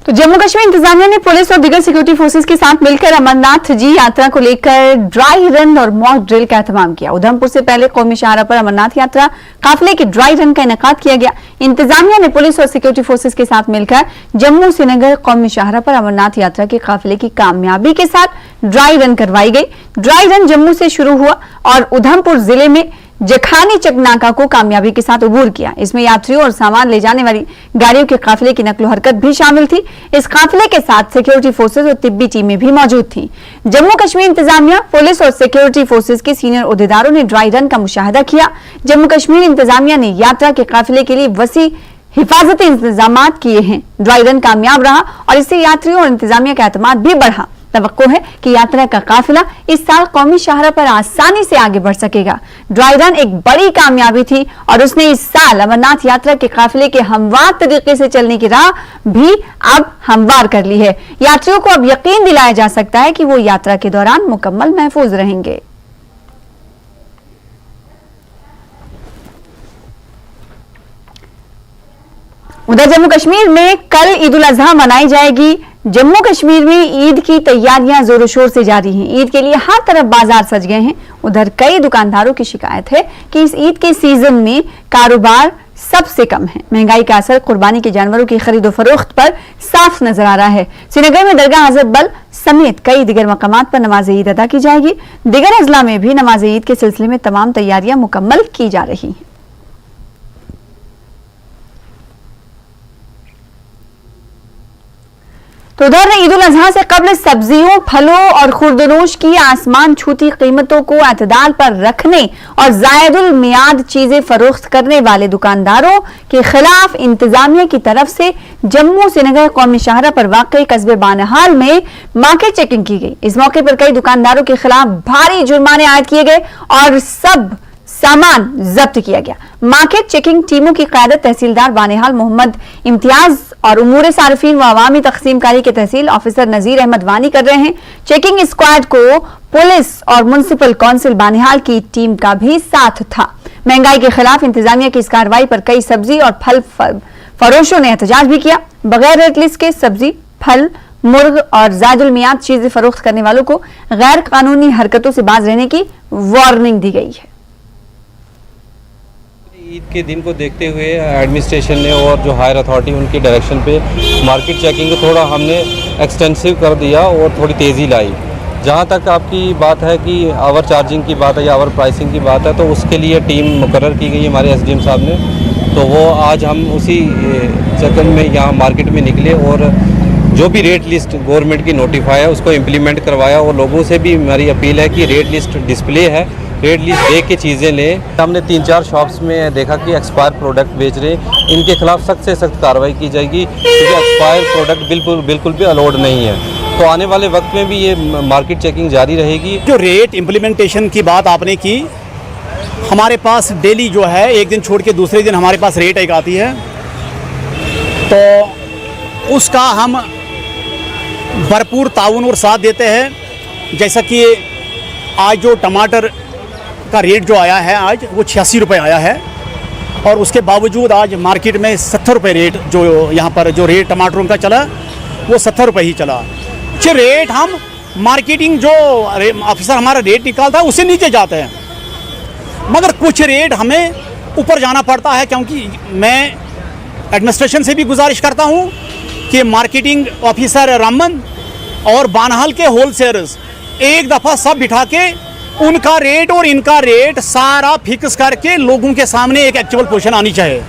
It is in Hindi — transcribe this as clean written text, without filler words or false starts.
तो जम्मू कश्मीर इंतजामिया ने पुलिस और दीगर सिक्योरिटी फोर्सेस के साथ मिलकर अमरनाथ जी यात्रा को लेकर ड्राई रन और मॉक ड्रिल का एहतमाम किया। उधमपुर से पहले कौमी शाहरा पर अमरनाथ यात्रा काफिले की ड्राई रन का इनेकाद किया गया। इंतजामिया ने पुलिस और सिक्योरिटी फोर्सेस के साथ मिलकर जम्मू श्रीनगर कौमी शाहरा पर अमरनाथ यात्रा के काफिले की कामयाबी के साथ ड्राई रन करवाई गई। ड्राई रन जम्मू से शुरू हुआ और उधमपुर जिले में जखानी चक नाका को कामयाबी के साथ अबूर किया। इसमें यात्रियों और सामान ले जाने वाली गाड़ियों के काफिले की नकलो हरकत भी शामिल थी। इस काफिले के साथ सिक्योरिटी फोर्सेस और तिब्बी टीमें भी मौजूद थी। जम्मू कश्मीर इंतजामिया, पुलिस और सिक्योरिटी फोर्सेस के सीनियर ओहदेदारों ने ड्राई रन का मुशाहिदा किया। जम्मू कश्मीर इंतजामिया ने यात्रा के काफिले के लिए वसी हिफाजती इंतजाम किए हैं। ड्राई रन कामयाब रहा और इससे यात्रियों और इंतजामिया का एतमाद भी बढ़ा। तवक्को है कि यात्रा का काफिला इस साल कौमी शाहरा पर आसानी से आगे बढ़ सकेगा। ड्राई रन एक बड़ी कामयाबी थी और उसने इस साल अमरनाथ यात्रा के काफिले के हमवार तरीके से चलने की राह भी अब हमवार कर ली है। यात्रियों को अब यकीन दिलाया जा सकता है कि वो यात्रा के दौरान मुकम्मल महफूज रहेंगे। उधर जम्मू कश्मीर में कल ईद उल अजहा मनाई जाएगी। जम्मू कश्मीर में ईद की तैयारियां जोरों शोर से जारी हैं। ईद के लिए हर तरफ बाजार सज गए हैं। उधर कई दुकानदारों की शिकायत है कि इस ईद के सीजन में कारोबार सबसे कम है। महंगाई का असर कुर्बानी के जानवरों की खरीदो फरोख्त पर साफ नजर आ रहा है। श्रीनगर में दरगाह हजरत बल समेत कई दिगर मकामात पर नमाज ईद अदा की जाएगी। दिगर अजला में भी नमाज ईद के सिलसिले में तमाम तैयारियां मुकम्मल की जा रही हैं। तो उधर ईद उल अजहा से कबल सब्जियों, फलों और खुर्दनोश की आसमान छूती कीमतों को एतदाल पर रखने और जायदुल मियाद चीजें फरोख्त करने वाले दुकानदारों के खिलाफ इंतजामिया की तरफ से जम्मू श्रीनगर कौमी शाहरा पर वाकई कस्बे बानहाल में मार्केट चेकिंग की गई। इस मौके पर कई दुकानदारों के खिलाफ भारी जुर्माने आयद किए गए और सब सामान जब्त किया गया। मार्केट चेकिंग टीमों की क़यादत तहसीलदार बानेहाल मोहम्मद इम्तियाज और उमूर सारिफीन व अवामी तकसीमकारी के तहसील ऑफिसर नजीर अहमद वानी कर रहे हैं। चेकिंग स्क्वाड को पुलिस और म्युनिसिपल काउंसिल बानेहाल की टीम का भी साथ था। महंगाई के खिलाफ इंतजामिया की इस कार्रवाई पर कई सब्जी और फल फरोशों ने एहतजाज भी किया। बगैर रेट लिस्ट के सब्जी, फल, मुर्ग और जायदुल मियाद चीजें फरोख्त करने वालों को गैर कानूनी हरकतों से बाज रहने की वार्निंग दी गई है। ईद के दिन को देखते हुए एडमिनिस्ट्रेशन ने और जो हायर अथॉरिटी उनके डायरेक्शन पे मार्केट चेकिंग को थोड़ा हमने एक्सटेंसिव कर दिया और थोड़ी तेज़ी लाई। जहाँ तक आपकी बात है कि आवर चार्जिंग की बात है या आवर प्राइसिंग की बात है, तो उसके लिए टीम मुकर्रर की गई है हमारे एसडीएम साहब ने। तो वो आज हम उसी चक्कर में यहाँ मार्केट में निकले और जो भी रेट लिस्ट गवर्नमेंट की नोटिफाई है उसको इम्प्लीमेंट करवाया। और लोगों से भी हमारी अपील है कि रेट लिस्ट डिस्प्ले है, रेट लिस्ट देख के चीज़ें लें। हमने 3-4 शॉप्स में देखा कि एक्सपायर प्रोडक्ट बेच रहे, इनके खिलाफ सख्त से सख्त कार्रवाई की जाएगी क्योंकि एक्सपायर प्रोडक्ट बिल्कुल भी अलाउड नहीं है। तो आने वाले वक्त में भी ये मार्केट चेकिंग जारी रहेगी। जो रेट इम्प्लीमेंटेशन की बात आपने की, हमारे पास डेली जो है एक दिन छोड़ के दूसरे दिन हमारे पास रेट एक आती है, तो उसका हम भरपूर ताउन और साथ देते हैं। जैसा कि आज जो टमाटर का रेट जो आया है आज वो 86 रुपये आया है और उसके बावजूद आज मार्केट में 70 रुपये रेट जो यहाँ पर जो रेट टमाटरों का चला वो 70 रुपये ही चला। जो रेट हम मार्केटिंग जो ऑफिसर हमारा रेट निकालता है उससे नीचे जाते हैं, मगर कुछ रेट हमें ऊपर जाना पड़ता है। क्योंकि मैं एडमिनिस्ट्रेशन से भी गुजारिश करता हूँ कि मार्केटिंग ऑफिसर रामन और बानहाल के होलसेलर्स एक दफ़ा सब बिठा के उनका रेट और इनका रेट सारा फिक्स करके लोगों के सामने एक एक्चुअल पोजीशन आनी चाहिए।